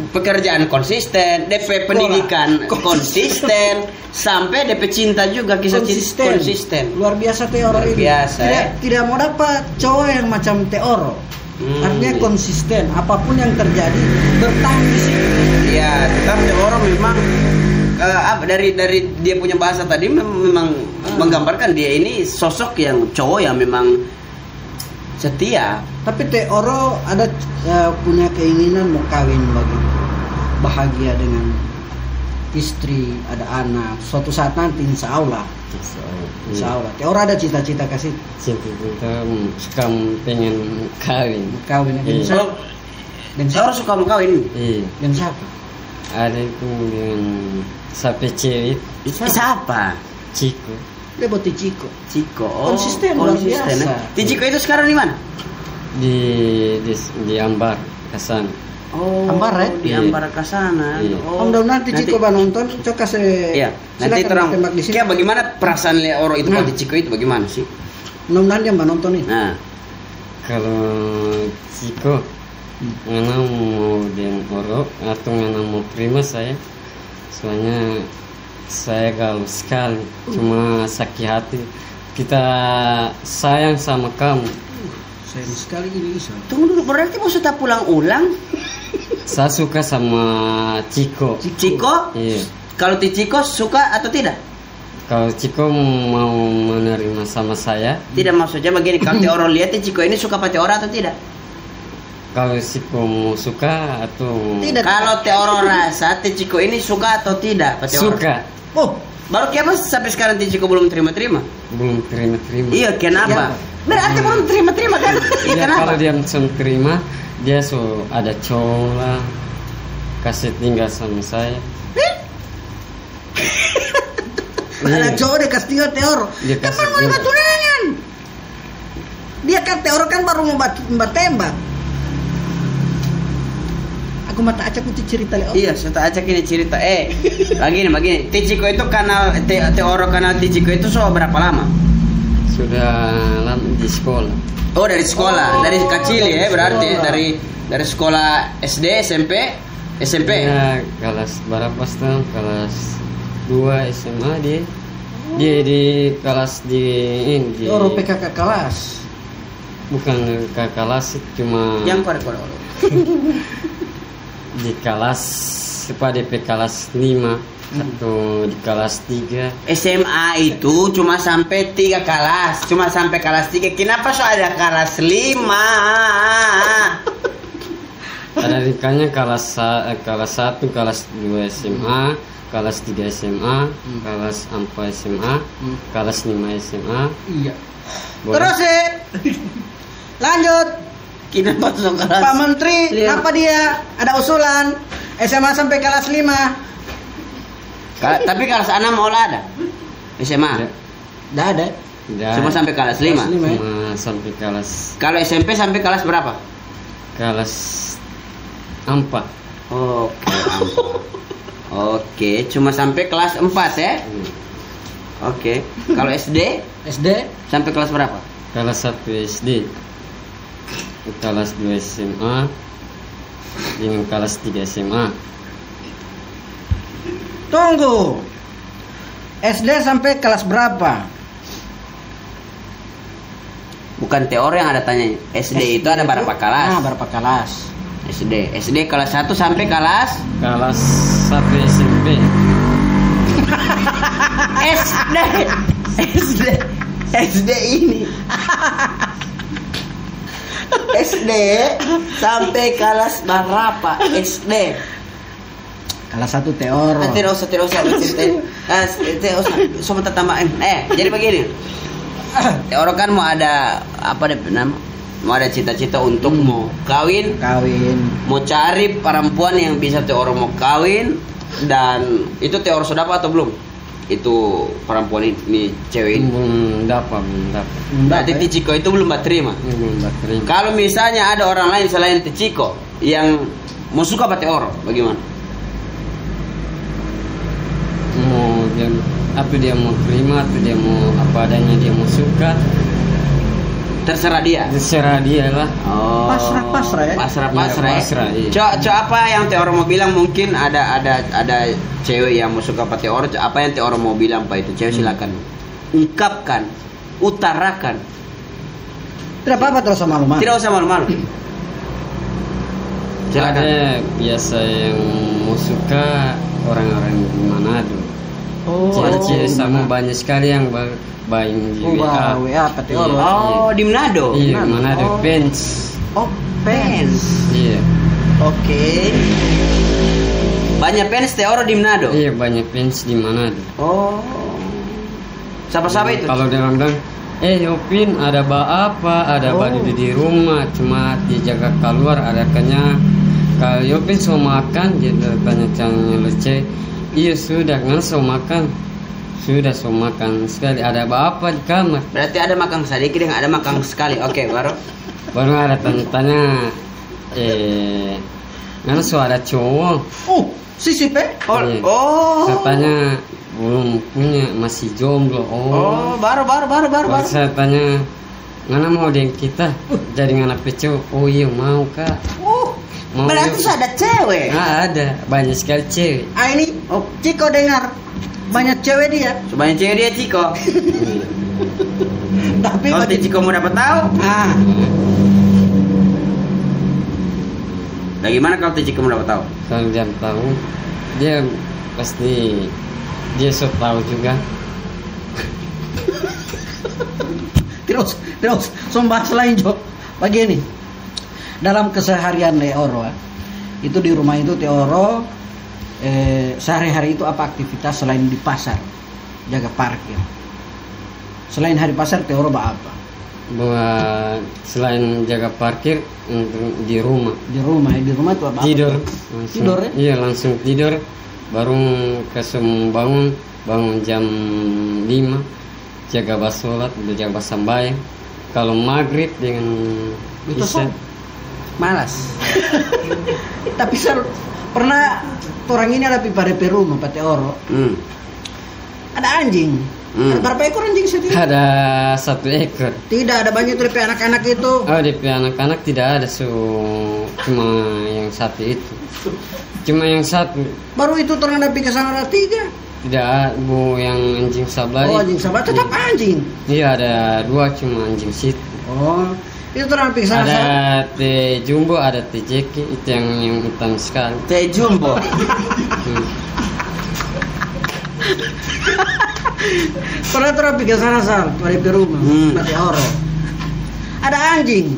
konsisten, DP pendidikan konsisten, sampai DP cinta juga kisah konsisten. Luar biasa teoro ini. Tidak mau dapat cowok yang macam teoro. Artinya konsisten, apapun yang terjadi bertahan di situ. Iya, tetap teoro memang dari dia punya bahasa tadi memang menggambarkan dia ini sosok yang cowok yang memang setia. Tapi teoro ada punya keinginan mau kawin begitu, bahagia dengan istri, ada anak. Suatu saat nanti insya Allah. Teoro ada cita-cita kasih. Cita-cita suka pengen kawin. Dengan siapa? Teoro suka mau kawin. Iya. Dengan siapa? Ada itu dengan sapi cewek. Siapa? Ciko. Dia buat Tichiko. Konsisten luar biasa. Tichiko itu sekarang di mana? Di Ambar, Kasana. Ambar ya? Di Ambar Kasana. Iya. Mudah-mudahan Tichiko nonton, coba kasih. Iya. Nanti terang. Kayak bagaimana perasaan Leoro itu pada Tichiko itu bagaimana sih? Mudah-mudahan dia nonton nih. Nah. Kalau Ciko, ngana mau dengan Oro atau ngana mau terima saya, soalnya saya galau sekali, cuma sakit hati. Kita sayang sama kamu. Sayang sekali ini Isa. Tunggu dulu, berarti mau sudah pulang ulang? Saya suka sama Ciko. Ciko? Iya. Kalau Tichiko suka atau tidak? Kalau Ciko mau menerima sama saya? Tidak, maksudnya begini, kalau Teoro lihat Tichiko ini suka pada Teoro atau tidak? Kalau Ciko mau suka atau tidak? Kalau Teoro rasa Tichiko ini suka atau tidak? Suka. Baru kenapa sampai sekarang Tichiko belum terima-terima? Belum terima-terima. Iya, kenapa? Berarti belum terima-terima kan? Iya, kenapa? Kalau dia langsung terima, dia ada cowok lah, kasih tinggal sama saya. Ada cowok dia kasih tinggal Teoro. Kan baru mau tunangan. Dia kan Teoro kan baru mau tembak. Aku mata acak itu cerita Leo. Iya, saya acak ini cerita. Begini. Tichiko itu kanal Teoro kanal Tichiko itu berapa lama? Sudah lama di sekolah. Oh, dari sekolah, dari kecil ya berarti dari sekolah SD, SMP. Ya, kelas berapa setengah? Kelas 2 SMA dia di kelas di Teoro PKK kelas. Bukan ke kelas, cuma yang korek. Di kelas DP kelas 5 atau di kelas 3. SMA itu cuma sampai 3 kelas, cuma sampai kelas 3. Kenapa ada kelas 5? Ada dikanya kelas 1, kelas 2 SMA, kelas 3 SMA, kelas 4 SMA, kelas 5 SMA. Iya. Boleh. Terus lanjut. Kenapa tuh kelas? Pak Menteri, kenapa dia ada usulan SMA sampai kelas 5? Tapi kelas 6 olah ada? SMA? Tidak ada. Cuma sampai kelas 5? Cuma sampai kelas. Kalau SMP sampai kelas berapa? Kelas 4. Oke, cuma sampai kelas 4 ya? Oke. Kalau SD? Sampai kelas berapa? Kelas 1 SD. Kelas 2 SMA dengan kelas 3 SMA. Tunggu. SD sampai kelas berapa? Bukan teori yang ada tanya. SD itu ada berapa kelas? Berapa kelas? SD kelas 1 sampai kelas 1 SMP. SD ini. SD sampai kelas berapa? SD. Kalah satu Teoro. Tidak usah ceritain. Tidak usah. Sama tetamain. Jadi begini. Teoro kan mau ada apa deh nama? Mau ada cita-cita untuk mau kawin, mau cari perempuan yang bisa Teoro mau kawin, dan itu Teoro sudah dapat atau belum? Itu perempuan ini cewek ini belum dapat. Berarti Tichiko itu belum terima. Kalau misalnya ada orang lain selain Tichiko yang mau suka sama Teoro, bagaimana? Dia mau terima, atau dia mau apa adanya, dia mau suka, terserah dia lah. Pasrah ya. Pasrah. Iya. Apa yang Teoro mau bilang? Mungkin ada cewek yang mau suka sama Teoro. Apa yang Teoro mau bilang Pak itu? Cewek silakan ungkapkan, utarakan. Tidak apa-apa, terus malu-malu. Tidak usah malu-malu. Silakan. Ada biasa yang mau suka orang-orang di Manado. Cewek sama banyak sekali yang baik di WA. Pak Teoro. Di Manado. Iya, Manado. Fans. Fans. Iya. Oke. Banyak fans Teoro di Manado. Iya, banyak fans di Manado. Siapa itu? Kalau dia bilang, Yopin ada apa? Ada badu di rumah, cuma dijaga keluar, ada kenyang. Kalau Yopin so makan, dia tanya caranya lucu. Iya sudah, kan so makan. Sudah so makan sekali. Ada apa di kamar? Berarti ada makan sedikit yang ada makan sekali. Oke, baru ada tanya. Kan so ada cowok. Sisip Iya. Saya tanya belum punya, masih jomblo. Baru. Saya tanya, ngana mau dengan kita? Jadi ngana pecah. Iya mau kak. Berarti ada cewek. Ada banyak sekali cewek. Ini Ciko dengar banyak cewek dia. Banyak cewek dia Ciko. Tapi kalau Ciko mau dapat tahu. Bagaimana kalau Ciko mau dapat tahu? Kalau dia tahu, dia pasti dia so tahu juga. Terus bahas lain Jok. Begini, dalam keseharian Teoro itu di rumah itu Teoro sehari-hari itu apa aktivitas selain di pasar, jaga parkir? Selain hari pasar Teoro apa? Buat selain jaga parkir untuk di rumah itu apa? Tidur ya? Iya, langsung tidur. Baru bangun jam 5, jaga basolat, jaga sambayang. Kalau maghrib dengan isya malas. Tapi pernah orang ini ada pada rumah Pak Teoro. Ada anjing. Ada berapa ekor anjing setiap? Ada 1 ekor. Tidak ada banyak dari anak-anak itu. Dari anak-anak tidak ada, cuma yang satu itu. Cuma yang satu. Baru itu orang ada ke sana ada 3. Tidak, Bu, yang anjing sablari. Anjing sablari tetap anjing. Iya, ada 2 cuma anjing situ. Itu orang ke sana. Ada teh jumbo, ada teh jeki, itu yang hitam sekali. Teh jumbo. Pernah orang ke sana pada rumah, Pak Teoro. Ada anjing.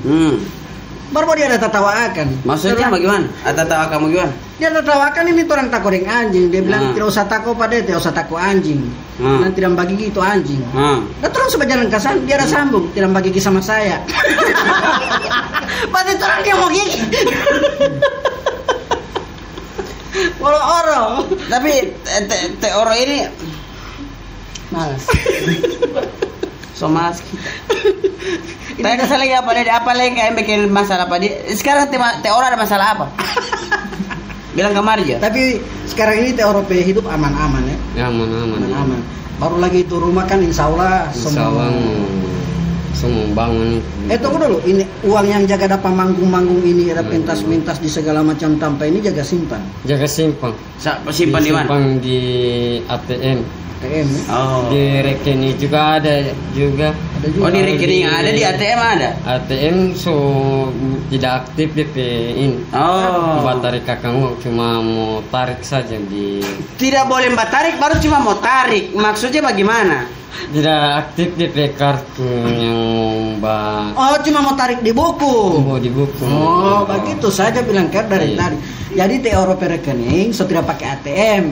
Baru dia ada tertawakan. Maksudnya bagaimana? Tertawa kamu gimana? Dia tertawakan ini orang takut dengan anjing. Dia bilang tidak usah takut pada, tidak usah takut anjing. Nanti tidak bagi gitu anjing. Dan terus berjalan ke sana, dia ada sambung, tidak bagi sama saya. Pasti orang dia mau gigi. Orang. Tapi Teoro ini malas. So malas kita. Tanya saya lagi apa lagi yang bikin masalah apa dia? Sekarang Teoro ada masalah apa? Bilang ke Marja. Tapi sekarang ini Teoro hidup aman-aman ya. Aman-aman. Baru lagi itu rumah kan insya Allah semua bangun. Tunggu dulu, ini uang yang jaga dapat manggung-manggung ini, ada pentas-pentas di segala macam tanpa ini jaga simpan. Simpan Simpan di mana? Simpan di ATM. ATM ya. Oh. Di rekening juga ada juga. Ada juga. Oh, di rekening ada, di ATM ada. ATM so tidak aktif DP ini. Oh. Buat tarik kakak uang cuma mau tarik saja di. Tidak boleh Mbak tarik, baru cuma mau tarik. Maksudnya bagaimana? Tidak aktif DP kartu yang Mbak Oh, cuma mau tarik di buku. mau di buku. Oh, begitu saja bilang Ker dari Iya. tadi. Jadi TORP rekening so tidak pakai ATM.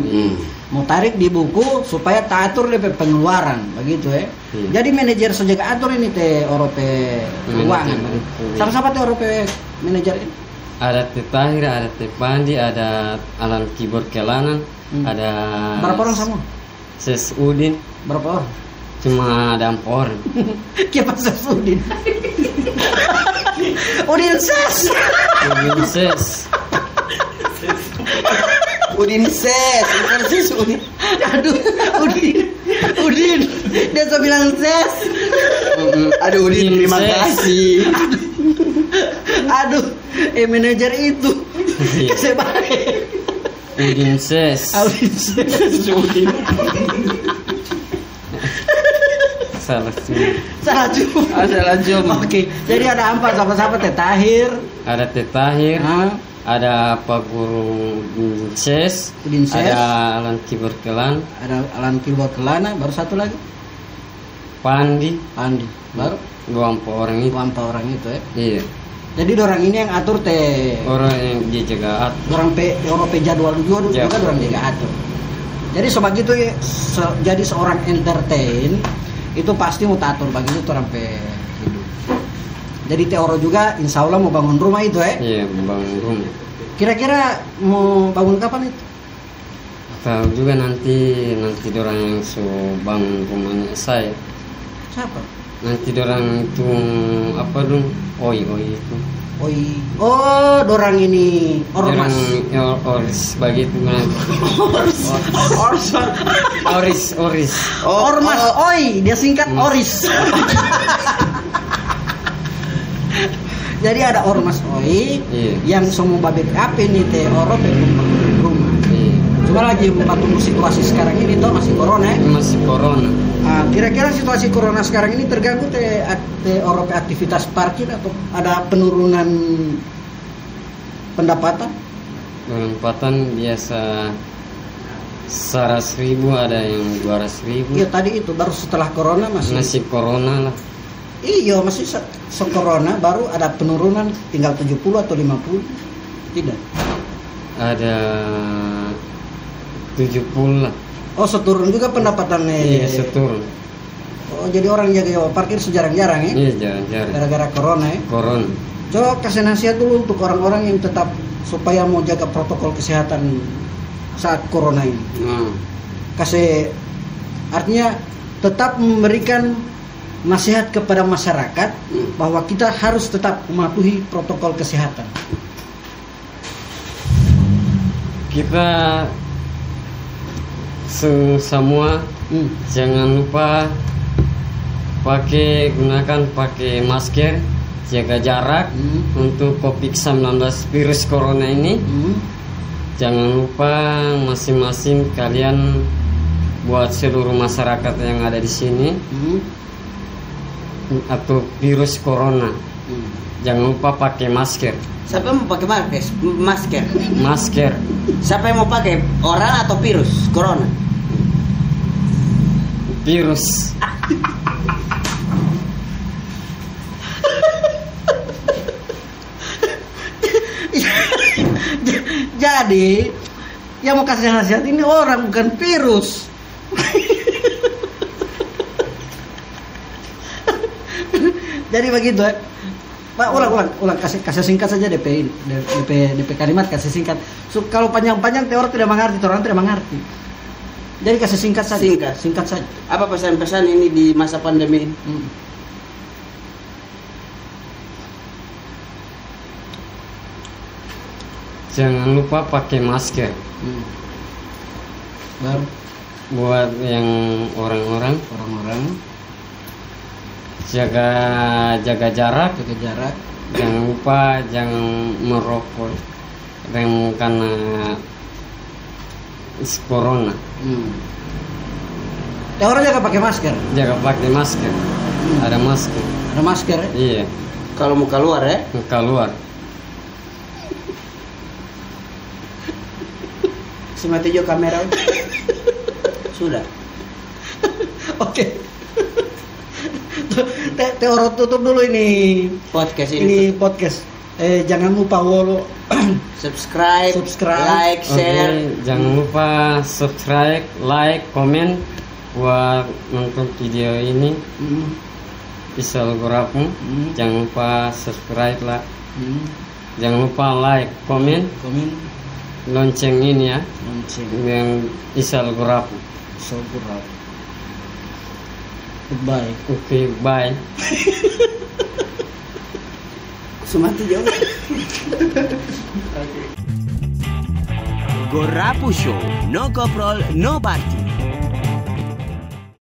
Mau tarik di buku supaya tak atur DP pengeluaran, begitu ya. Jadi manajer saja atur ini TORP keuangan. Manajer. Sama-sama TORP manajer ini. Ada Teh Tahir, ada Teh Pandi, ada Alan Keyboard Kelanan, ada Berapa orang sama? Ses Udin, Berapa orang? cuma ada 4 orang. Kiapa Udin? Udin ses. Udin Ses, Udin ses, bukan sis Udin. Aduh, Udin. Dia so bilang ses. Aduh Udin, Udin terima ses. kasih. Aduh, manajer itu. Iya. Saya baik. Udin Ses, Udin ses. Udin. salah semua. Salah cuma. Salah cuma. Oke, jadi ada empat sama-sama Teh Tahir. Ada Teh Tahir, Hah? ada Pak Guru Ses, Udin Ses. ada Alan Keyboard Kelan, Ada Alan Keyboard Kelana, baru satu lagi. Pandi, Andi. Baru 24 orang itu. empat orang itu ya. Iya. Jadi orang ini yang atur teh. Orang yang dia jaga Orang jadwal juga Ya. orang jaga atur. Jadi sebegitu ya, jadi seorang entertain itu pasti mau atur begitu orang hidup. Jadi Teoro juga insya Allah mau bangun rumah itu ya. Iya, bangun rumah. Kira-kira mau bangun kapan itu? Tahu juga nanti orang yang so bangun rumahnya saya. Siapa? Nanti orang itu apa dong? Oi itu. Oh, dorang ini ormas. Orang oris begitu kan. Oris. Ormas, oi, dia singkat Oris. Jadi ada ormas oi Iya. yang semua babek api nih Teoro pembangunan rumah. Iya. Cuma lagi tunggu situasi sekarang ini toh masih corona ya. Masih corona. Kira-kira situasi corona sekarang ini terganggu Teoro aktivitas parkir atau ada penurunan pendapatan? Penempatan biasa 100.000, ada yang 200.000. Iya tadi itu baru setelah corona Masih corona lah. Iya masih corona baru ada penurunan tinggal 70 atau 50. Tidak. Ada 70 lah. Oh seturun juga pendapatannya. Iya, seturun. Oh jadi orang jaga parkir sejarang-jarang ya. Iya, jarang-jarang. Gara-gara corona ya. Corona. Coba kasih nasihat dulu untuk orang-orang yang tetap supaya mau jaga protokol kesehatan saat corona ini. Kasih artinya tetap memberikan nasihat kepada masyarakat bahwa kita harus tetap mematuhi protokol kesehatan. Kita semua jangan lupa gunakan masker, jaga jarak untuk COVID-19 virus corona ini. Jangan lupa masing-masing kalian buat seluruh masyarakat yang ada di sini atau virus corona. Jangan lupa pakai masker. Siapa yang mau pakai masker? Masker. Siapa yang mau pakai? Orang atau virus corona? Virus. Jadi yang mau kasih nasihat ini orang bukan virus. Jadi begitu ya. Pak, ulang kasih singkat saja DP kalimat kasih singkat. So, kalau panjang-panjang teori tidak mengerti, orang tidak mengerti. Jadi kasih singkat saja. Singkat saja. Apa pesan-pesan ini di masa pandemi ini? Jangan lupa pakai masker. Baru Buat yang orang-orang jaga jarak. jaga jarak. Jangan lupa jangan merokok karena corona. orang jaga pakai masker. Jaga pakai masker. Ada masker. Ada masker. Iya. Kalau mau keluar ya. Keluar. Semati jo kamera. Sudah. Oke. Teh orang tutup dulu ini Podcast ini ini. podcast. Jangan lupa follow, Subscribe, Subscribe. like, share. Oke, jangan lupa subscribe, like, komen buat nonton video ini. Bisa algoritma. Jangan lupa subscribe lah. Jangan lupa like, komen, Komen, loncengin ya. lonceng, Yang bisa algoritma. subscribe. Goodbye. Oke, bye. Semati jo. Gorapu Show, no coprol, no party.